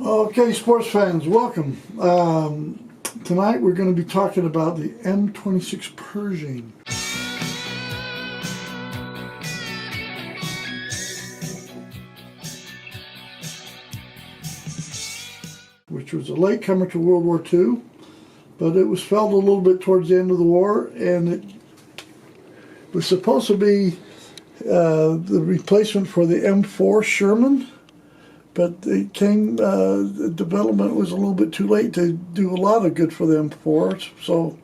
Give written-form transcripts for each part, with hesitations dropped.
Okay, sports fans, welcome. Tonight we're going to be talking about the M26 Pershing. Which was a latecomer to World War II, but it was felt a little bit towards the end of the war, and it was supposed to be the replacement for the M4 Sherman. But it came, the development was a little bit too late to do a lot of good for the M4s, so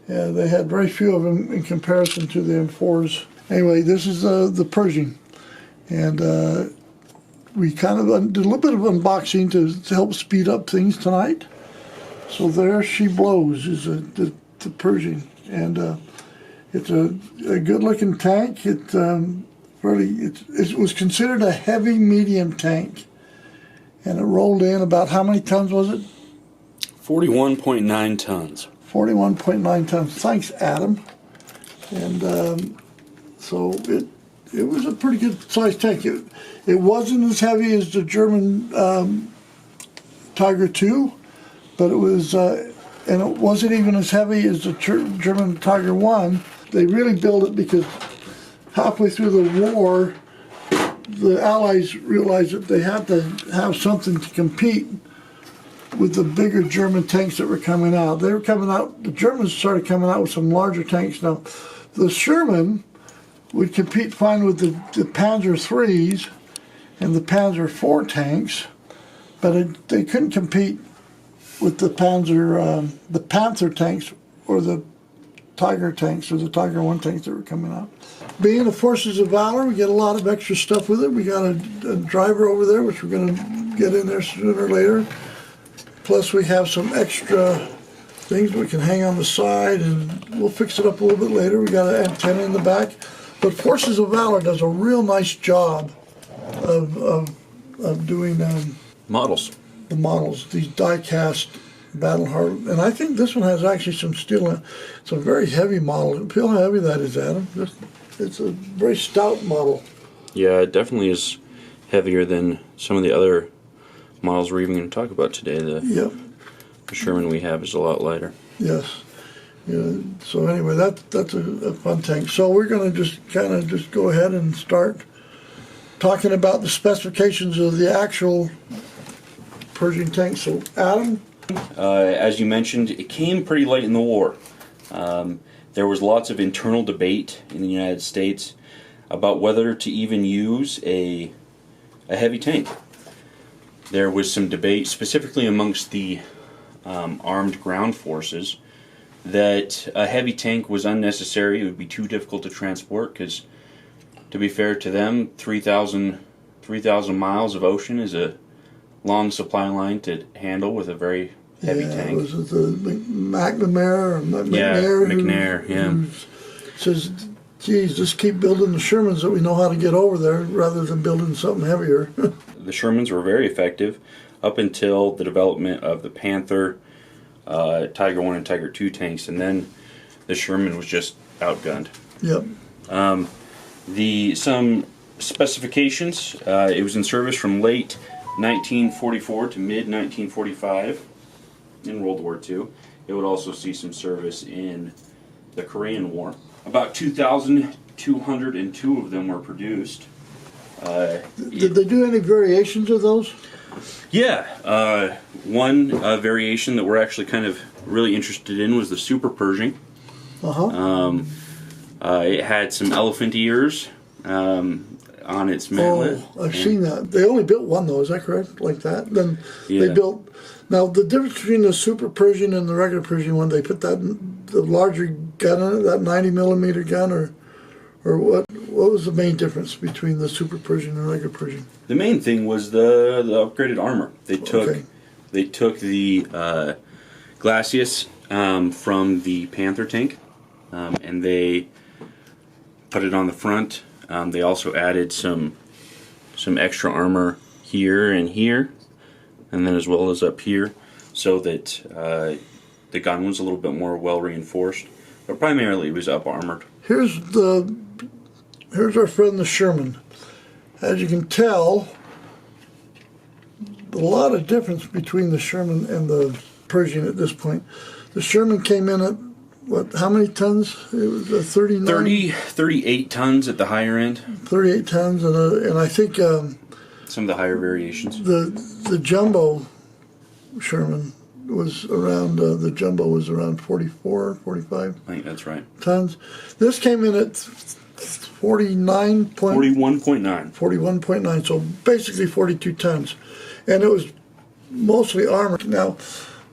they had very few of them in comparison to the M4s. Anyway, this is the Pershing, and we kind of did a little bit of unboxing to help speed up things tonight. So there she blows, is the Pershing, and it's a good-looking tank. It was considered a heavy medium tank. And it rolled in about, how many tons was it? 41.9 tons. 41.9 tons. Thanks, Adam. And so it was a pretty good sized tank. It wasn't as heavy as the German Tiger II, but it was, and it wasn't even as heavy as the German Tiger I. They really built it because halfway through the war, the Allies realized that they had to have something to compete with the bigger German tanks that were coming out. They were coming out, the Germans started coming out with some larger tanks. Now, the Sherman would compete fine with the Panzer IIIs and the Panzer IV tanks, but they couldn't compete with the Panther tanks or the Tiger tanks or the Tiger I tanks that were coming out. Being the Forces of Valor, we get a lot of extra stuff with it. We got a driver over there, which we're going to get in there sooner or later. Plus we have some extra things we can hang on the side, and we'll fix it up a little bit later. We got an antenna in the back. But Forces of Valor does a real nice job of doing Models. the models, these die-cast battle hardened, and I think this one has actually some steel in it. It's a very heavy model. Feel how heavy that is, Adam. It's a very stout model. Yeah, it definitely is heavier than some of the other models we're even going to talk about today. The Sherman we have is a lot lighter. Yes. Yeah, so anyway, that's a fun tank. So we're going to just go ahead and start talking about the specifications of the actual Pershing tank. So Adam? As you mentioned, it came pretty late in the war. There was lots of internal debate in the United States about whether to even use a heavy tank. There was some debate, specifically amongst the armed ground forces, that a heavy tank was unnecessary. It would be too difficult to transport because, to be fair to them, 3,000 miles of ocean is a long supply line to handle with a very heavy tank. Was it the McNamara or McNair, who says, geez, just keep building the Shermans that we know how to get over there rather than building something heavier. The Shermans were very effective up until the development of the Panther, Tiger I and Tiger II tanks, and then the Sherman was just outgunned. Yep. Some specifications, it was in service from late 1944 to mid-1945 in World War II. It would also see some service in the Korean War. About 2,202 of them were produced. Did they do any variations of those? Yeah. One variation that we're actually kind of really interested in was the Super Pershing. It had some elephant ears on its mantlet. Oh, I've seen that. They only built one though, is that correct? Like that? Then they built. Now the difference between the Super Pershing and the regular Pershing one, they put the larger gun in it, that 90mm gun, or what? What was the main difference between the Super Pershing and the regular Pershing? The main thing was the upgraded armor. They took the Glacius from the Panther tank, and they put it on the front. They also added some extra armor here and here, and then as well as up here, so that the gun was a little bit more well reinforced. But primarily, it was up armored. Here's our friend the Sherman. As you can tell a lot of difference between the Sherman and the Pershing at this point. The Sherman came in at, what, how many tons? It was a 39? 38 tons at the higher end. 38 tons, and I think Some of the higher variations. the jumbo Sherman was around, the jumbo was around 44, 45 I think that's right. tons. This came in at 41.9. 41.9, so basically 42 tons. And it was mostly armored. Now,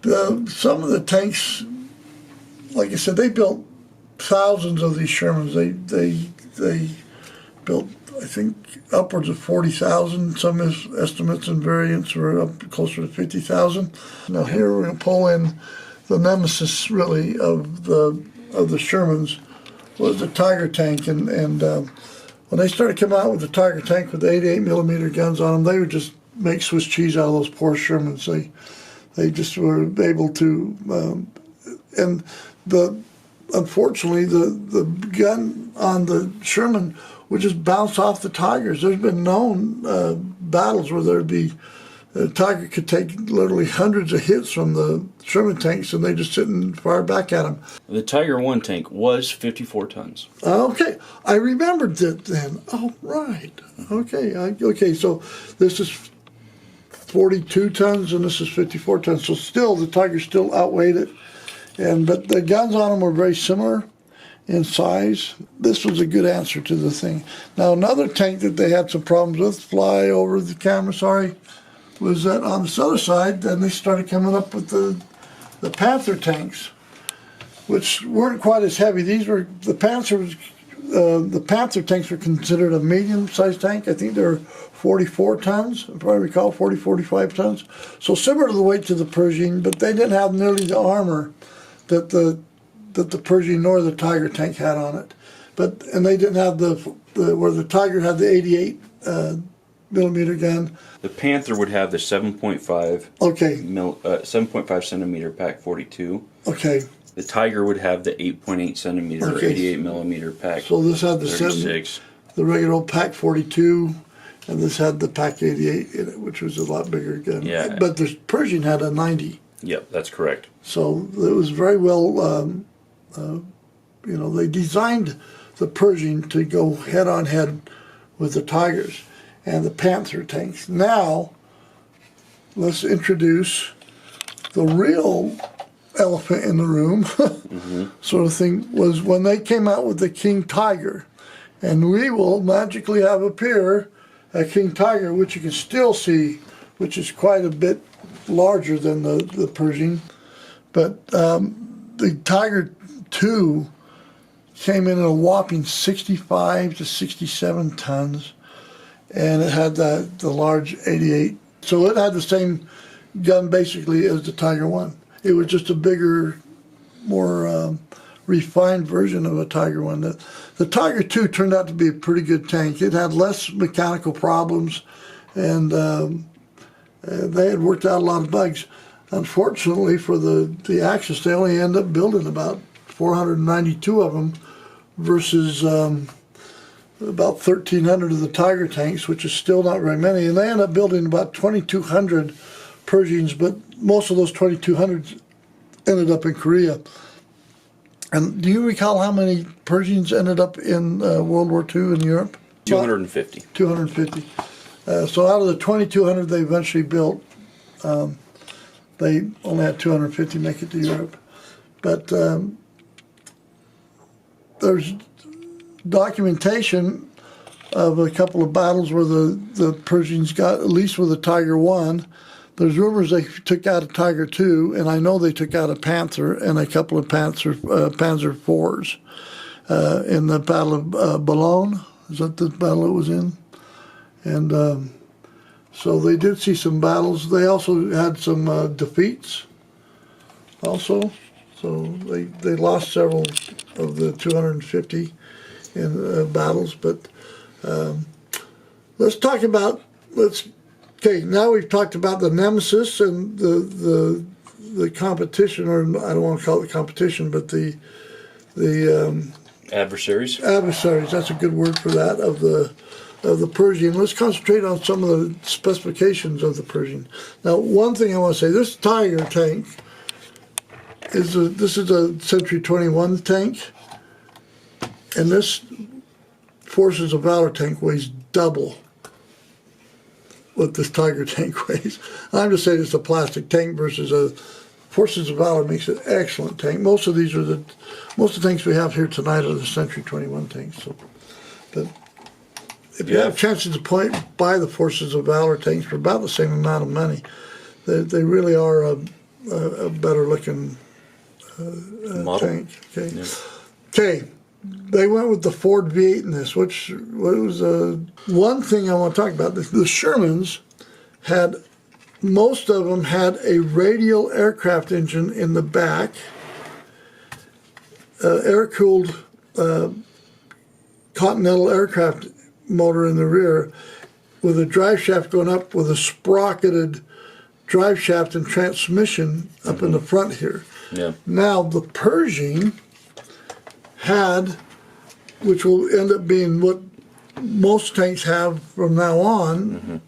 some of the tanks, like I said, they built thousands of these Shermans. They built, I think, upwards of 40,000. Some estimates and variants were up closer to 50,000. Now here we're going to pull in the nemesis, really, of the Shermans was the Tiger tank, and when they started coming out with the Tiger tank with the 88 millimeter guns on them, they would just make Swiss cheese out of those poor Shermans. They just were able to, and unfortunately the gun on the Sherman would just bounce off the Tigers. There's been known battles where there'd be the Tiger could take literally hundreds of hits from the Sherman tanks, and they just sit and fire back at them. The Tiger 1 tank was 54 tons. Okay, I remembered that then. Oh, right. Okay, okay. So this is 42 tons, and this is 54 tons. So still, the Tiger still outweighed it, but the guns on them were very similar in size. This was a good answer to the thing. Now another tank that they had some problems with, fly over the camera, sorry, was that on this other side, then they started coming up with the Panther tanks, which weren't quite as heavy. These were, the Panther tanks were considered a medium-sized tank. I think they were 44 tons, if I recall, 45 tons. So similar to the weight to the Pershing, but they didn't have nearly the armor that the Pershing nor the Tiger tank had on it. And they didn't have where the Tiger had the 88 millimeter gun. The Panther would have the 7.5 centimeter Pac 42. Okay. The Tiger would have the 8.8 centimeter or 88 millimeter Pac. So this had the 36. The regular old Pac 42, and this had the Pac 88 in it, which was a lot bigger gun. Yeah. But the Pershing had a 90. Yep, that's correct. So it was very well. They designed the Pershing to go head on head with the Tigers and the Panther tanks. Now, let's introduce the real elephant in the room sort of thing, was when they came out with the King Tiger. And we will magically have appear a King Tiger, which you can still see, which is quite a bit larger than the Pershing. But the Tiger 2 came in at a whopping 65 to 67 tons. And it had the large 88. So it had the same gun basically as the Tiger 1. It was just a bigger, more refined version of a Tiger 1. The Tiger 2 turned out to be a pretty good tank. It had less mechanical problems, and they had worked out a lot of bugs. Unfortunately for the Axis, they only end up building about 492 of them versus about 1,300 of the Tiger tanks, which is still not very many. And they end up building about 2,200 Pershings, but most of those 2,200 ended up in Korea. And do you recall how many Pershings ended up in World War II in Europe? 250. 250. So out of the 2,200 they eventually built, they only had 250 make it to Europe. But there's documentation of a couple of battles where the Pershings got, at least with the Tiger 1, there's rumors they took out a Tiger 2, and I know they took out a Panther and a couple of Panzer IVs in the Battle of Boulogne. Is that the battle it was in? And so they did see some battles. They also had some defeats also. So they lost several of the 250 in battles. But let's talk about, okay, now we've talked about the nemesis and the competition, or I don't want to call it competition, but the Adversaries. Adversaries, that's a good word for that, of the of the Pershing. Let's concentrate on some of the specifications of the Pershing. Now, one thing I want to say, this Tiger tank this is a Century 21 tank, and this Forces of Valor tank weighs double what this Tiger tank weighs. I'm just saying it's a plastic tank versus a Forces of Valor makes an excellent tank. Most of the tanks we have here tonight are the Century 21 tanks. So, but if you have chances to buy the Forces of Valor tanks for about the same amount of money, they really are a better looking tank. Okay. Yeah. Okay. They went with the Ford V8 in this, which was one thing I want to talk about. The Shermans had, most of them had a radial aircraft engine in the back, air-cooled Continental aircraft motor in the rear, with a drive shaft going up with a sprocketed drive shaft and transmission up in the front here. Yeah. Now the Pershing had, which will end up being what most tanks have from now on,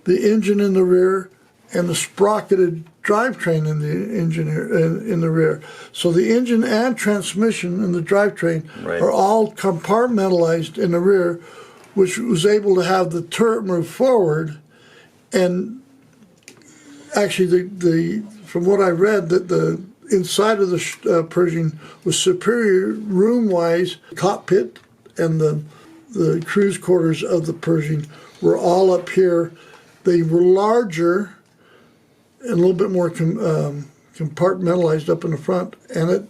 the engine in the rear and the sprocketed drivetrain in the engine in the rear. So the engine and transmission and the drivetrain are all compartmentalized in the rear, which was able to have the turret move forward. And actually, from what I read, that the inside of the Pershing was superior room-wise. Cockpit and the cruise quarters of the Pershing were all up here. They were larger and a little bit more compartmentalized up in the front, and it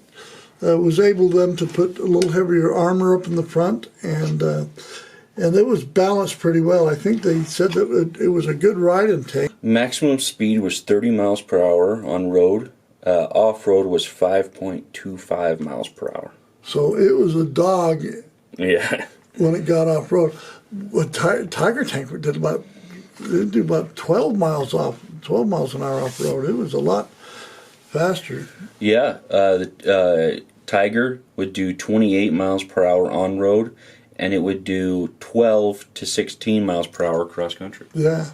was able them to put a little heavier armor up in the front, and it was balanced pretty well. I think they said that it was a good riding tank. Maximum speed was 30 miles per hour on road. Off-road was 5.25 miles per hour. So it was a dog. Yeah. When it got off-road. Tiger tank did about 12 miles an hour off-road. It was a lot faster. Yeah. The Tiger would do 28 miles per hour on road, and it would do 12 to 16 miles per hour cross country. Yeah.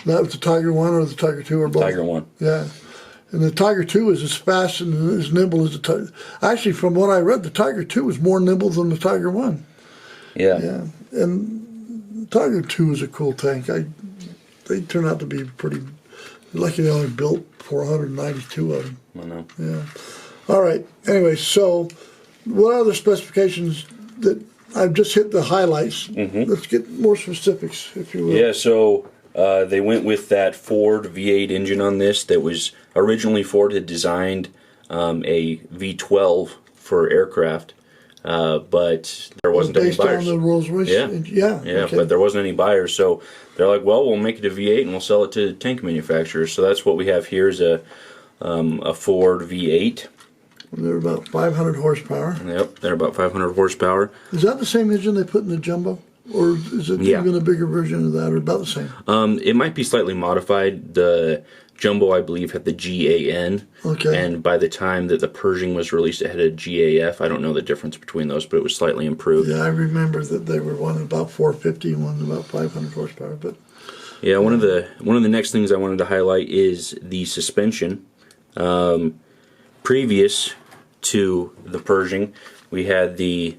That was the Tiger 1 or the Tiger 2 or both? Tiger 1. Yeah. And the Tiger 2 is as fast and as nimble as the Tiger. Actually, from what I read, the Tiger 2 was more nimble than the Tiger 1. Yeah. Yeah. And the Tiger 2 is a cool tank. They turned out to be pretty lucky. They only built 492 of them. I know. Yeah. All right. Anyway, so what are the specifications that I've just hit the highlights? Let's get more specifics, if you will. Yeah, so they went with that Ford V8 engine on this that was originally Ford had designed a V12 for aircraft, but there wasn't any buyers. Based on the Rolls-Royce? Yeah, okay. But there wasn't any buyers, so they're like, well, we'll make it a V8 and we'll sell it to tank manufacturers. So that's what we have here is a Ford V8. They're about 500 horsepower. Yep, they're about 500 horsepower. Is that the same engine they put in the Jumbo? Or is it even a bigger version of that, or about the same? It might be slightly modified. The Jumbo, I believe, had the GAN. Okay. And by the time that the Pershing was released, it had a GAF. I don't know the difference between those, but it was slightly improved. Yeah, I remember that they were one about 450 and one about 500 horsepower. But yeah, one of the next things I wanted to highlight is the suspension. Previous to the Pershing, we had the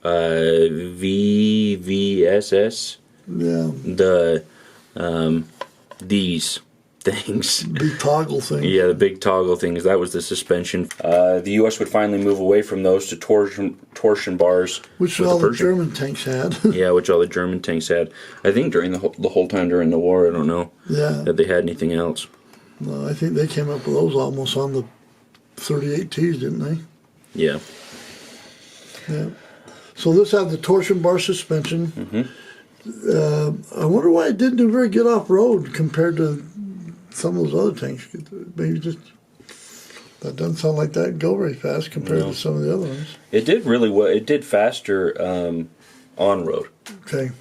VVSS. Yeah. These things. Big toggle things. Yeah, the big toggle things. That was the suspension. The U.S. would finally move away from those to torsion bars. Which all the German tanks had. Yeah, which all the German tanks had. I think during the whole time during the war, I don't know that they had anything else. No, I think they came up with those almost on the 38Ts, didn't they? Yeah. Yeah. So this had the torsion bar suspension. I wonder why it didn't do very good off-road compared to some of those other tanks. Maybe just that doesn't sound like that go very fast compared to some of the other ones. It did really well. It did faster on-road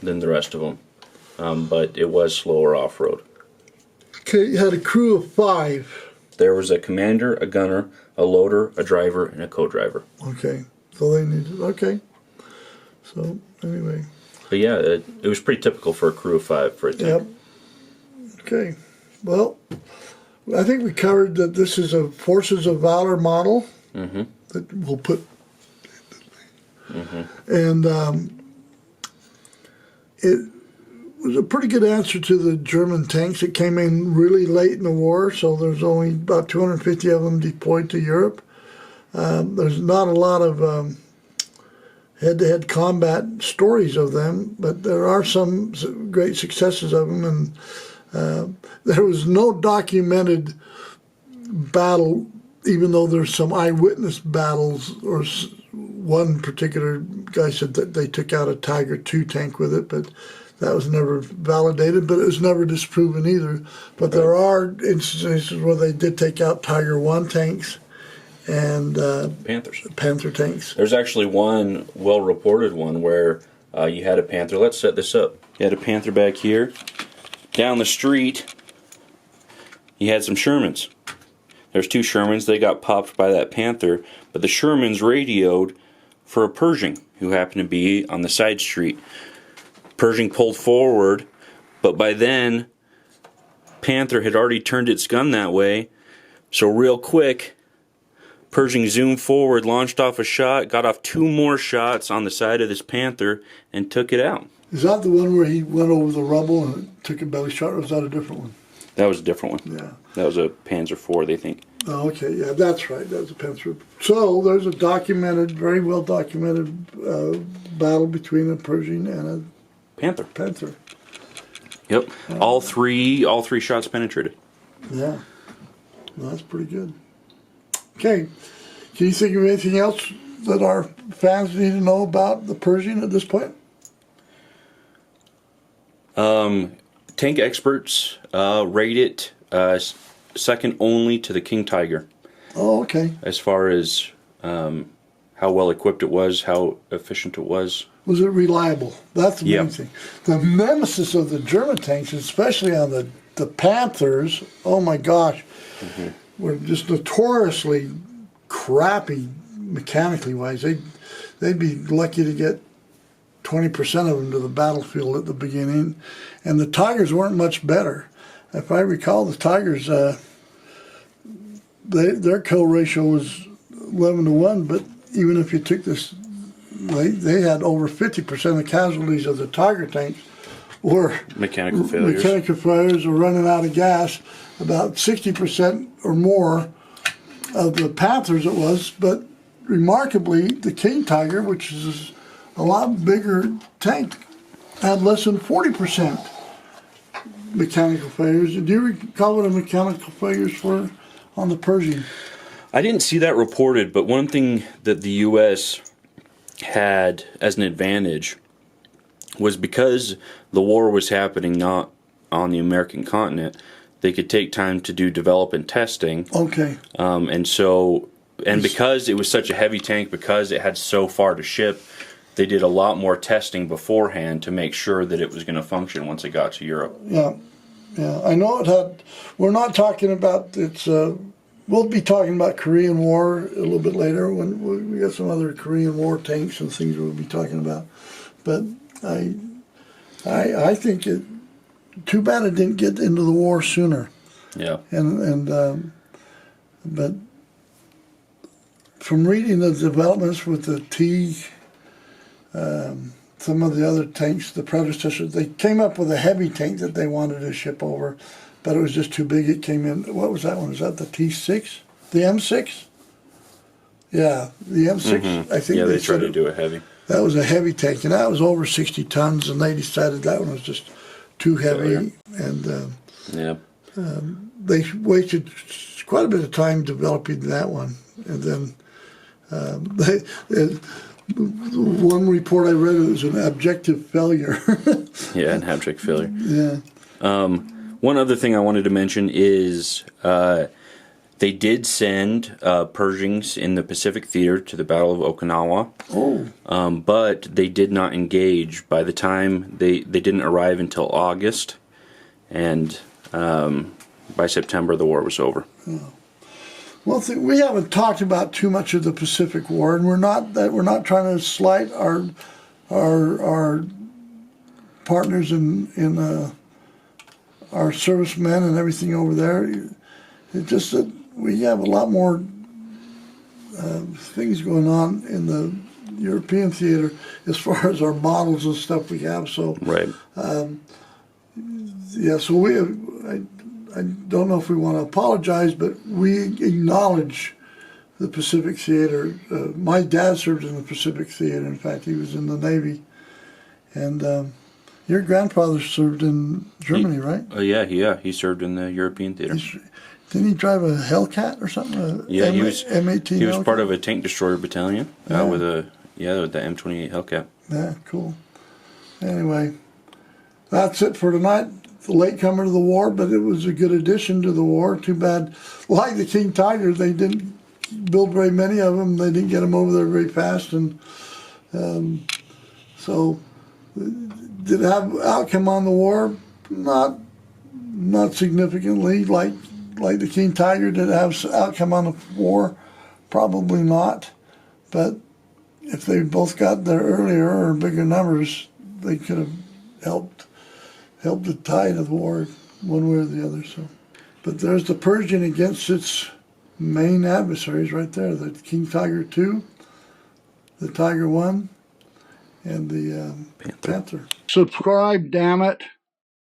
than the rest of them, but it was slower off-road. Okay, you had a crew of 5. There was a commander, a gunner, a loader, a driver, and a co-driver. Okay, so they needed. Okay, so anyway. But yeah, it was pretty typical for a crew of 5 for a tank. Yep. Okay. Well, I think we covered that this is a Forces of Valor model that we'll put. And it was a pretty good answer to the German tanks. It came in really late in the war, so there's only about 250 of them deployed to Europe. There's not a lot of head-to-head combat stories of them, but there are some great successes of them, and there was no documented battle, even though there's some eyewitness battles, or one particular guy said that they took out a Tiger II tank with it, but that was never validated, but it was never disproven either. But there are instances where they did take out Tiger I tanks and Panther tanks. There's actually one well-reported one where you had a Panther. Let's set this up. You had a Panther back here. Down the street, you had some Shermans. There's 2 Shermans. They got popped by that Panther, but the Shermans radioed for a Pershing who happened to be on the side street. Pershing pulled forward, but by then, Panther had already turned its gun that way. So real quick, Pershing zoomed forward, launched off a shot, got off 2 more shots on the side of this Panther, and took it out. Is that the one where he went over the rubble and took a belly shot, or was that a different one? That was a different one. Yeah. That was a Panzer IV, they think. Oh, okay, yeah, that's right. That was a Panther. So there's a documented, very well documented battle between a Pershing and a Panther. Yep. All three shots penetrated. Yeah. Well, that's pretty good. Okay. Can you think of anything else that our fans need to know about the Pershing at this point? Tank experts rate it second only to the King Tiger. Oh, okay. As far as how well equipped it was, how efficient it was. Was it reliable? That's the main thing. The nemesis of the German tanks, especially on the Panthers, oh my gosh, were just notoriously crappy mechanically wise. They'd be lucky to get 20% of them to the battlefield at the beginning, and the Tigers weren't much better. If I recall, the Tigers, their kill ratio was 11-1, but even if you took this, they had over 50% of the casualties of the Tiger tanks were mechanical failures. Mechanical failures or running out of gas. About 60% or more of the Panthers it was, but remarkably, the King Tiger, which is a lot bigger tank, had less than 40% mechanical failures. Do you recall what the mechanical failures were on the Pershing? I didn't see that reported, but one thing that the U.S. had as an advantage was because the war was happening not on the American continent, they could take time to do development testing. Okay. And because it was such a heavy tank, because it had so far to ship, they did a lot more testing beforehand to make sure that it was going to function once it got to Europe. Yeah, yeah. I know it had. We're not talking about its. We'll be talking about Korean War a little bit later when we got some other Korean War tanks and things we'll be talking about. But I think it. Too bad it didn't get into the war sooner. Yeah. But from reading the developments with the some of the other tanks, the predecessors, they came up with a heavy tank that they wanted to ship over, but it was just too big. It came in. What was that one? Was that the T6? The M6? Yeah, the M6. I think they tried to do a heavy. That was a heavy tank, and that was over 60 tons, and they decided that one was just too heavy, and they wasted quite a bit of time developing that one. And then one report I read, it was an abject failure. Yeah, an abject failure. Yeah. One other thing I wanted to mention is they did send Pershings in the Pacific Theater to the Battle of Okinawa. Oh. But they did not engage. By the time they didn't arrive until August, and by September the war was over. Oh. Well, we haven't talked about too much of the Pacific War, and we're not trying to slight our our partners in our servicemen and everything over there. It's just that we have a lot more things going on in the European theater as far as our models and stuff we have. So Right. yeah, so I don't know if we want to apologize, but we acknowledge the Pacific Theater. My dad served in the Pacific Theater. In fact, he was in the Navy. And your grandfather served in Germany, right? Yeah, he served in the European theater. Didn't he drive a Hellcat or something? Yeah, he was M18 he was Hellcat? part of a tank destroyer battalion with the M28 Hellcat. Yeah, cool. Anyway, that's it for tonight. The latecomer to the war, but it was a good addition to the war. Too bad, like the King Tiger, they didn't build very many of them. They didn't get them over there very fast, and so did it have outcome on the war? Not significantly. Like the King Tiger, did it have outcome on the war? Probably not. But if they both got there earlier or bigger numbers, they could have helped the tide of the war one way or the other. So, but there's the Pershing against its main adversaries right there: the King Tiger II, the Tiger I, and the Panther. Subscribe, damn it!